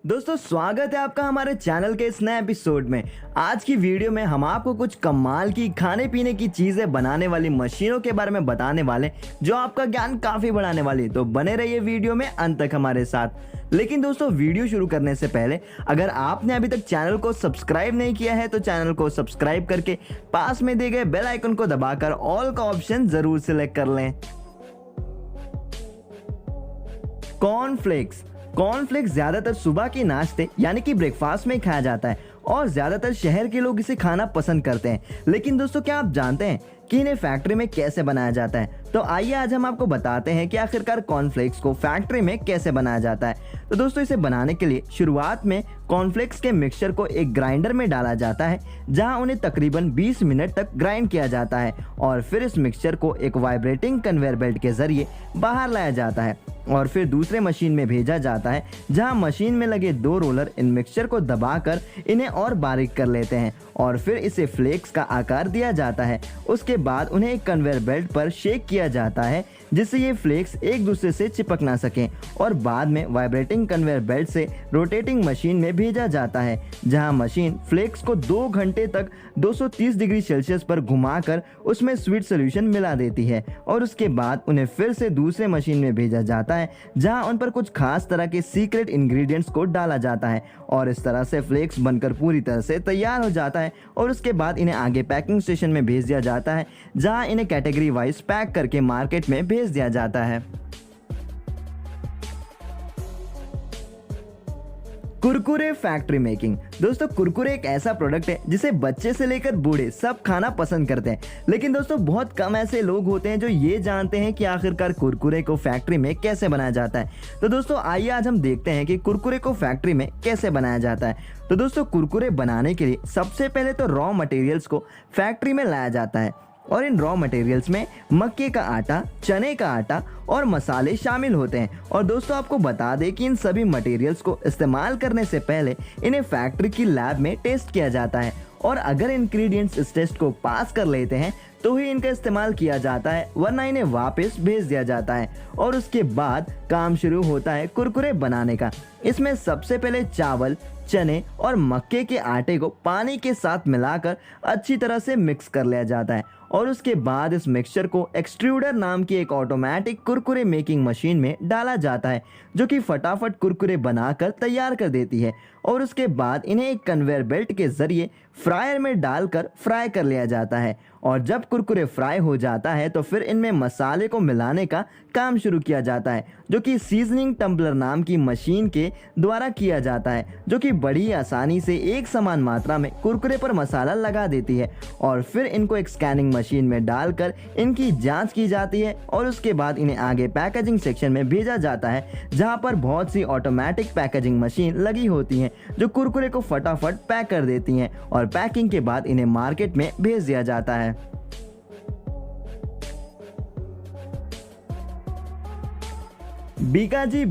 दोस्तों स्वागत है आपका हमारे चैनल के इस नए एपिसोड में। आज की वीडियो में हम आपको कुछ कमाल की खाने पीने की चीज़ें बनाने वाली मशीनों के बारे में बताने वाले, जो आपका ज्ञान काफ़ी बढ़ाने वाली। तो बने रहिए वीडियो में अंत तक हमारे साथ। लेकिन दोस्तों वीडियो शुरू करने से पहले अगर आपने अभी तक चैनल को सब्सक्राइब नहीं किया है तो चैनल को सब्सक्राइब करके पास में दिए गए बेल आइकन को दबाकर ऑल का ऑप्शन ज़रूर सिलेक्ट कर लें। कॉर्नफ्लेक्स ज्यादातर सुबह के नाश्ते यानी कि ब्रेकफास्ट में खाया जाता है और ज्यादातर शहर के लोग इसे खाना पसंद करते हैं। लेकिन दोस्तों क्या आप जानते हैं कि इन्हें फैक्ट्री में कैसे बनाया जाता है? तो आइए आज हम आपको बताते हैं कि आखिरकार कॉर्नफ्लेक्स को फैक्ट्री में कैसे बनाया जाता है। तो दोस्तों इसे बनाने के लिए शुरुआत में कॉर्नफ्लेक्स के मिक्सचर को एक ग्राइंडर में डाला जाता है, जहां उन्हें तकरीबन 20 मिनट तक ग्राइंड किया जाता है और फिर इस मिक्सचर को एक वाइब्रेटिंग कन्वेयर बेल्ट के जरिए बाहर लाया जाता है और फिर दूसरे मशीन में भेजा जाता है, जहां मशीन में लगे 2 रोलर इन मिक्सचर को दबाकर इन्हें और बारीक कर लेते हैं और फिर इसे फ्लेक्स का आकार दिया जाता है। उसके बाद उन्हें एक कन्वेयर बेल्ट पर शेक किया जाता है जिससे ये फ्लेक्स एक दूसरे से चिपक ना सकें और बाद में वाइब्रेटिंग कन्वेयर बेल्ट से रोटेटिंग मशीन में भेजा जाता है, जहां मशीन फ्लेक्स को 2 घंटे तक 230 डिग्री सेल्सियस पर घुमाकर उसमें स्वीट सोल्यूशन मिला देती है और उसके बाद उन्हें फिर से दूसरे मशीन में भेजा जाता है, जहां उन पर कुछ खास तरह के सीक्रेट इंग्रेडिएंट्स को डाला जाता है और इस तरह से फ्लेक्स बनकर पूरी तरह से तैयार हो जाता है और उसके बाद इन्हें आगे पैकिंग स्टेशन में भेज दिया जाता है, जहां इन्हें कैटेगरी वाइज पैक करके मार्केट में भेज दिया जाता है। Kurkure factory making. दोस्तों कुरकुरे एक ऐसा प्रोडक्ट है जिसे बच्चे से लेकर बूढ़े सब खाना पसंद करते हैं। लेकिन दोस्तों बहुत कम ऐसे लोग होते हैं जो ये जानते हैं कि आखिरकार कुरकुरे को फैक्ट्री में कैसे बनाया जाता है। तो दोस्तों आइए आज हम देखते हैं कि कुरकुरे को फैक्ट्री में कैसे बनाया जाता है। तो दोस्तों कुरकुरे बनाने के लिए सबसे पहले तो रॉ मटेरियल्स को फैक्ट्री में लाया जाता है और इन रॉ मटेरियल्स में मक्के का आटा, चने का आटा और मसाले शामिल होते हैं। और दोस्तों आपको बता दें कि इन सभी मटेरियल्स को इस्तेमाल करने से पहले इन्हें फैक्ट्री की लैब में टेस्ट किया जाता है और अगर इंग्रेडिएंट्स इस टेस्ट को पास कर लेते हैं तो ही इनका इस्तेमाल किया जाता है, वरना इन्हें वापस भेज दिया जाता है और उसके बाद काम शुरू होता है कुरकुरे बनाने का। इसमें सबसे पहले चावल, चने और मक्के के आटे को पानी के साथ मिलाकर अच्छी तरह से मिक्स कर लिया जाता है और उसके बाद इस मिक्सचर को एक्सट्रूडर नाम की एक ऑटोमेटिक कुरकुरे मेकिंग मशीन में डाला जाता है, जो कि फटाफट कुरकुरे बनाकर तैयार कर देती है और उसके बाद इन्हें एक कन्वेयर बेल्ट के जरिए फ्रायर में डालकर फ्राई कर लिया जाता है और जब कुरकुरे फ्राई हो जाता है तो फिर इनमें मसाले को मिलाने का काम शुरू किया जाता है, जो कि सीजनिंग टम्पलर नाम की मशीन के द्वारा किया जाता है, जो कि बड़ी आसानी से एक समान मात्रा में कुरकुरे पर मसाला लगा देती है और फिर इनको एक स्कैनिंग मशीन में डालकर इनकी जांच की जाती है और उसके बाद इन्हें आगे पैकेजिंग सेक्शन में भेजा जाता है, जहां पर बहुत सी ऑटोमेटिक पैकेजिंग मशीन लगी होती हैं जो कुरकुरे को फटाफट पैक कर देती हैं और पैकिंग के बाद इन्हें मार्केट में भेज दिया जाता है। बीकाजी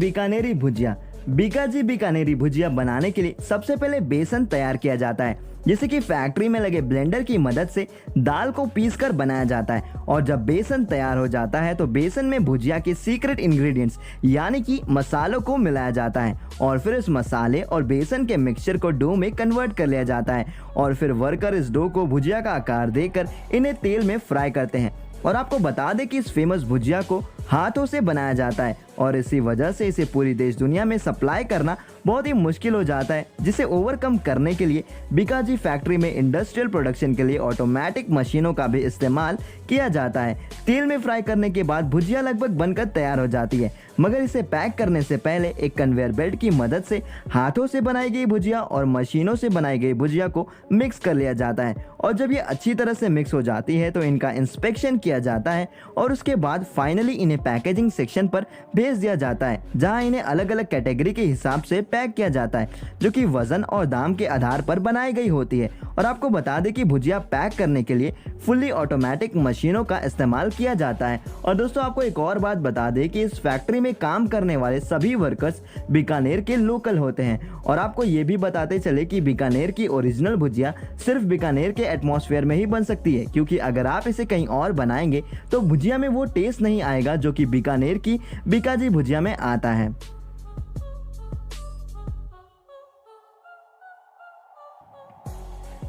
बीकानेरी भुजिया बनाने के लिए सबसे पहले बेसन तैयार किया जाता है, जिसे कि फैक्ट्री में लगे ब्लेंडर की मदद से दाल को पीसकर बनाया जाता है और जब बेसन तैयार हो जाता है तो बेसन में भुजिया के सीक्रेट इंग्रेडिएंट्स यानी कि मसालों को मिलाया जाता है और फिर इस मसाले और बेसन के मिक्सचर को डो में कन्वर्ट कर लिया जाता है और फिर वर्कर इस डो को भुजिया का आकार देकर इन्हें तेल में फ्राई करते हैं। और आपको बता दें कि इस फेमस भुजिया को हाथों से बनाया जाता है और इसी वजह से इसे पूरी देश दुनिया में सप्लाई करना बहुत ही मुश्किल हो जाता है, जिसे ओवरकम करने के लिए बीकाजी फैक्ट्री में इंडस्ट्रियल प्रोडक्शन के लिए ऑटोमेटिक मशीनों का भी इस्तेमाल किया जाता है। तेल में फ्राई करने के बाद भुजिया लगभग बनकर तैयार हो जाती है, मगर इसे पैक करने से पहले एक कन्वेयर बेल्ट की मदद से हाथों से बनाई गई भुजिया और मशीनों से बनाई गई भुजिया को मिक्स कर लिया जाता है और जब ये अच्छी तरह से मिक्स हो जाती है तो इनका इंस्पेक्शन किया जाता है और उसके बाद फाइनली इन्हें पैकेजिंग सेक्शन पर भेज दिया जाता है, जहां इन्हें अलग अलग कैटेगरी के हिसाब से पैक किया जाता है, जो कि वजन और दाम के आधार पर बनाई गई होती है। और आपको बता दें कि भुजिया पैक करने के लिए फुल्ली ऑटोमेटिक मशीनों का इस्तेमाल किया जाता है। और दोस्तों आपको एक और बात बता दें कि इस फैक्ट्री में काम करने वाले सभी वर्कर्स बीकानेर के लोकल होते हैं और आपको ये भी बताते चले कि बीकानेर की ओरिजिनल भुजिया सिर्फ बीकानेर के एटमॉस्फेयर में ही बन सकती है, क्योंकि अगर आप इसे कहीं और बनाएंगे तो भुजिया में वो टेस्ट नहीं आएगा जो कि बीकानेर की बीकाजी भुजिया में आता है।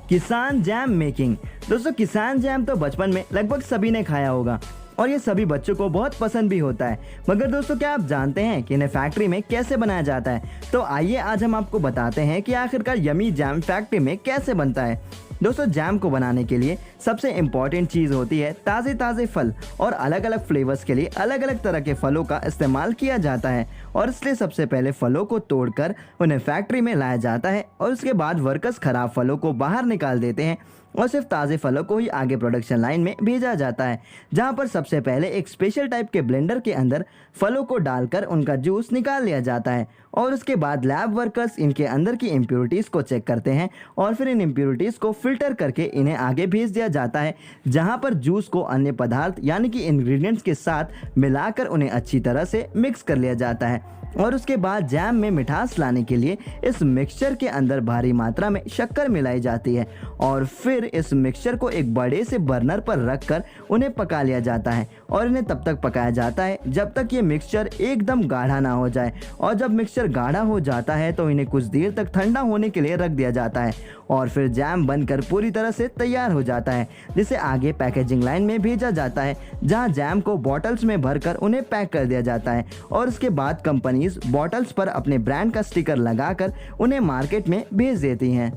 किसान जैम मेकिंग। दोस्तों किसान जैम तो बचपन में लगभग सभी ने खाया होगा और ये सभी बच्चों को बहुत पसंद भी होता है। मगर दोस्तों क्या आप जानते हैं कि इन्हें फैक्ट्री में कैसे बनाया जाता है? तो आइए आज हम आपको बताते हैं कि आखिरकार यमी जैम फैक्ट्री में कैसे बनता है। दोस्तों जैम को बनाने के लिए सबसे इम्पॉर्टेंट चीज़ होती है ताज़े ताज़े फल, और अलग अलग फ्लेवर्स के लिए अलग अलग तरह के फलों का इस्तेमाल किया जाता है। और इसलिए सबसे पहले फलों को तोड़कर उन्हें फैक्ट्री में लाया जाता है और उसके बाद वर्कर्स खराब फलों को बाहर निकाल देते हैं और सिर्फ ताज़े फलों को ही आगे प्रोडक्शन लाइन में भेजा जाता है, जहां पर सबसे पहले एक स्पेशल टाइप के ब्लेंडर के अंदर फलों को डालकर उनका जूस निकाल लिया जाता है। और उसके बाद लैब वर्कर्स इनके अंदर की इम्प्योरिटीज़ को चेक करते हैं और फिर इन इम्प्योरिटीज़ को फिल्टर करके इन्हें आगे भेज दिया जाता है, जहां पर जूस को अन्य पदार्थ यानी कि इंग्रेडिएंट्स के साथ मिलाकर उन्हें अच्छी तरह से मिक्स कर लिया जाता है। और उसके बाद जैम में मिठास लाने के लिए इस मिक्सचर के अंदर भारी मात्रा में शक्कर मिलाई जाती है और फिर इस मिक्सचर को एक बड़े से बर्नर पर रखकर उन्हें पका लिया जाता है। और इन्हें तब तक पकाया जाता है जब तक ये मिक्सचर एकदम गाढ़ा ना हो जाए। और जब मिक्सचर गाढ़ा हो जाता है तो इन्हें कुछ देर तक ठंडा होने के लिए रख दिया जाता है और फिर जैम बनकर पूरी तरह से तैयार हो जाता है, जिसे आगे पैकेजिंग लाइन में भेजा जाता है, जहां जैम को बॉटल्स में भरकर उन्हें पैक कर दिया जाता है। और उसके बाद कंपनीज बॉटल्स पर अपने ब्रांड का स्टिकर लगाकर उन्हें मार्केट में भेज देती हैं।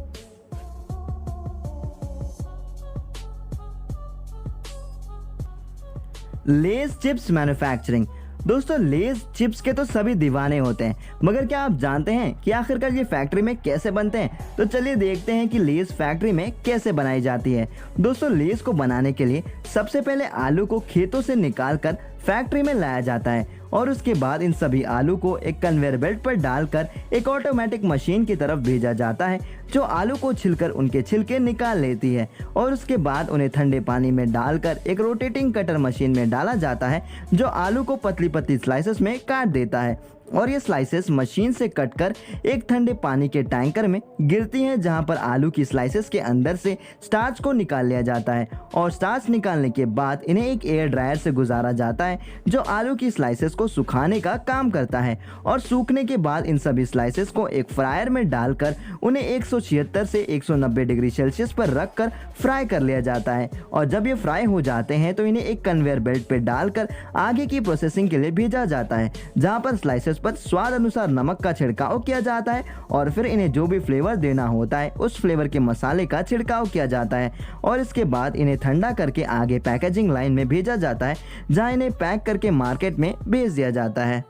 Lay's chips manufacturing. दोस्तों लेज चिप्स के तो सभी दीवाने होते हैं, मगर क्या आप जानते हैं कि आखिरकार ये फैक्ट्री में कैसे बनते हैं? तो चलिए देखते हैं कि लेज फैक्ट्री में कैसे बनाई जाती है। दोस्तों लेज को बनाने के लिए सबसे पहले आलू को खेतों से निकालकर फैक्ट्री में लाया जाता है और उसके बाद इन सभी आलू को एक कन्वेयर बेल्ट पर डालकर एक ऑटोमेटिक मशीन की तरफ भेजा जाता है, जो आलू को छिलकर उनके छिलके निकाल लेती है। और उसके बाद उन्हें ठंडे पानी में डालकर एक रोटेटिंग कटर मशीन में डाला जाता है, जो आलू को पतली पतली स्लाइसेस में काट देता है। और ये स्लाइसेस मशीन से कटकर एक ठंडे पानी के टैंकर में गिरती हैं, जहां पर आलू की स्लाइसेस के अंदर से स्टार्च को निकाल लिया जाता है। और स्टार्च निकालने के बाद इन्हें एक एयर ड्रायर से गुजारा जाता है, जो आलू की स्लाइसेस को सुखाने का काम करता है। और सूखने के बाद इन सभी स्लाइसेस को एक फ्रायर में डालकर उन्हें 176 से 190 डिग्री सेल्सियस पर रखकर फ्राई कर लिया जाता है। और जब ये फ्राई हो जाते हैं तो इन्हें एक कन्वेयर बेल्ट पर डालकर आगे की प्रोसेसिंग के लिए भेजा जाता है, जहां पर स्लाइसेस पर स्वाद अनुसार नमक का छिड़काव किया जाता है और फिर इन्हें जो भी फ्लेवर देना होता है उस फ्लेवर के मसाले का छिड़काव किया जाता है। और इसके बाद इन्हें ठंडा करके आगे पैकेजिंग लाइन में भेजा जाता है, जहां इन्हें पैक करके मार्केट में भेज दिया जाता है।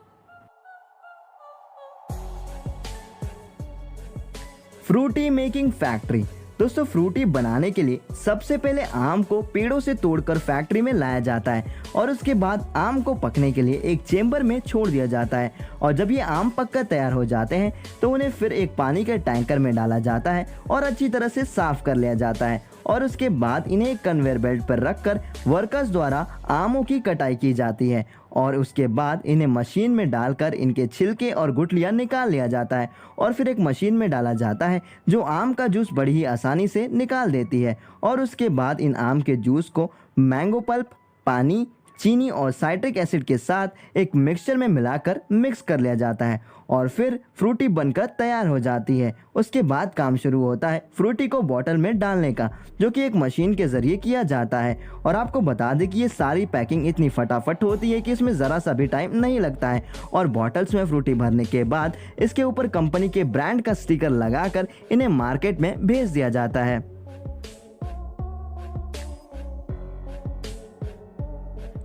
Frooti making factory. दोस्तों फ्रूटी बनाने के लिए सबसे पहले आम को पेड़ों से तोड़कर फैक्ट्री में लाया जाता है और उसके बाद आम को पकने के लिए एक चेंबर में छोड़ दिया जाता है। और जब ये आम पककर तैयार हो जाते हैं तो उन्हें फिर एक पानी के टैंकर में डाला जाता है और अच्छी तरह से साफ कर लिया जाता है। और उसके बाद इन्हें एक कन्वेयर बेल्ट पर रखकर वर्कर्स द्वारा आमों की कटाई की जाती है और उसके बाद इन्हें मशीन में डालकर इनके छिलके और गुठलियां निकाल लिया जाता है और फिर एक मशीन में डाला जाता है, जो आम का जूस बड़ी ही आसानी से निकाल देती है। और उसके बाद इन आम के जूस को मैंगो पल्प, पानी, चीनी और साइट्रिक एसिड के साथ एक मिक्सचर में मिलाकर मिक्स कर लिया जाता है और फिर फ्रूटी बनकर तैयार हो जाती है। उसके बाद काम शुरू होता है फ्रूटी को बॉटल में डालने का, जो कि एक मशीन के ज़रिए किया जाता है। और आपको बता दें कि ये सारी पैकिंग इतनी फटाफट होती है कि इसमें ज़रा सा भी टाइम नहीं लगता है। और बॉटल्स में फ्रूटी भरने के बाद इसके ऊपर कंपनी के ब्रांड का स्टिकर लगाकर इन्हें मार्केट में भेज दिया जाता है।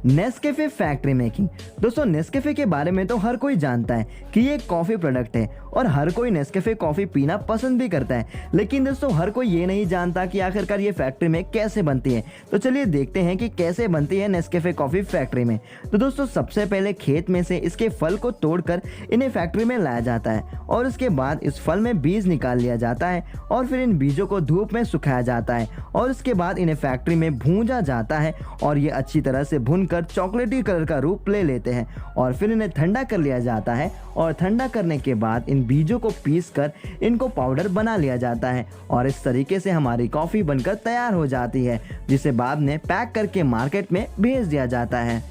Nescafe factory making. दोस्तों नेस्कैफे के बारे में तो हर कोई जानता है कि ये एक कॉफ़ी प्रोडक्ट है और हर कोई नेस्कैफे कॉफ़ी पीना पसंद भी करता है, लेकिन दोस्तों हर कोई ये नहीं जानता कि आखिरकार ये फैक्ट्री में कैसे बनती है। तो चलिए देखते हैं कि कैसे बनती है नेस्कैफे कॉफ़ी फैक्ट्री में। तो दोस्तों सबसे पहले खेत में से इसके फल को तोड़कर इन्हें फैक्ट्री में लाया जाता है और उसके बाद इस फल में बीज निकाल लिया जाता है और फिर इन बीजों को धूप में सुखाया जाता है और उसके बाद इन्हें फैक्ट्री में भूंजा जाता है और ये अच्छी तरह से भुनकर चॉकलेटी कलर का रूप ले लेते हैं और फिर इन्हें ठंडा कर लिया जाता है और ठंडा करने के बाद इन बीजों को पीसकर इनको पाउडर बना लिया जाता है और इस तरीके से हमारी कॉफ़ी बनकर तैयार हो जाती है, जिसे बाद में पैक करके मार्केट में भेज दिया जाता है।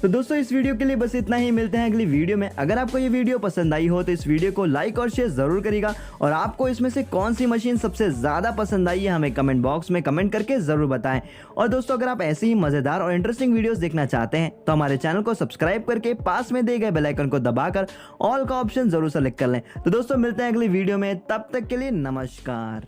तो दोस्तों इस वीडियो के लिए बस इतना ही, मिलते हैं अगली वीडियो में। अगर आपको ये वीडियो पसंद आई हो तो इस वीडियो को लाइक और शेयर जरूर करिएगा, और आपको इसमें से कौन सी मशीन सबसे ज़्यादा पसंद आई है हमें कमेंट बॉक्स में कमेंट करके ज़रूर बताएं। और दोस्तों अगर आप ऐसे ही मज़ेदार और इंटरेस्टिंग वीडियोस देखना चाहते हैं तो हमारे चैनल को सब्सक्राइब करके पास में दिए गए बेल आइकन को दबाकर ऑल का ऑप्शन जरूर सेलेक्ट कर लें। तो दोस्तों मिलते हैं अगली वीडियो में, तब तक के लिए नमस्कार।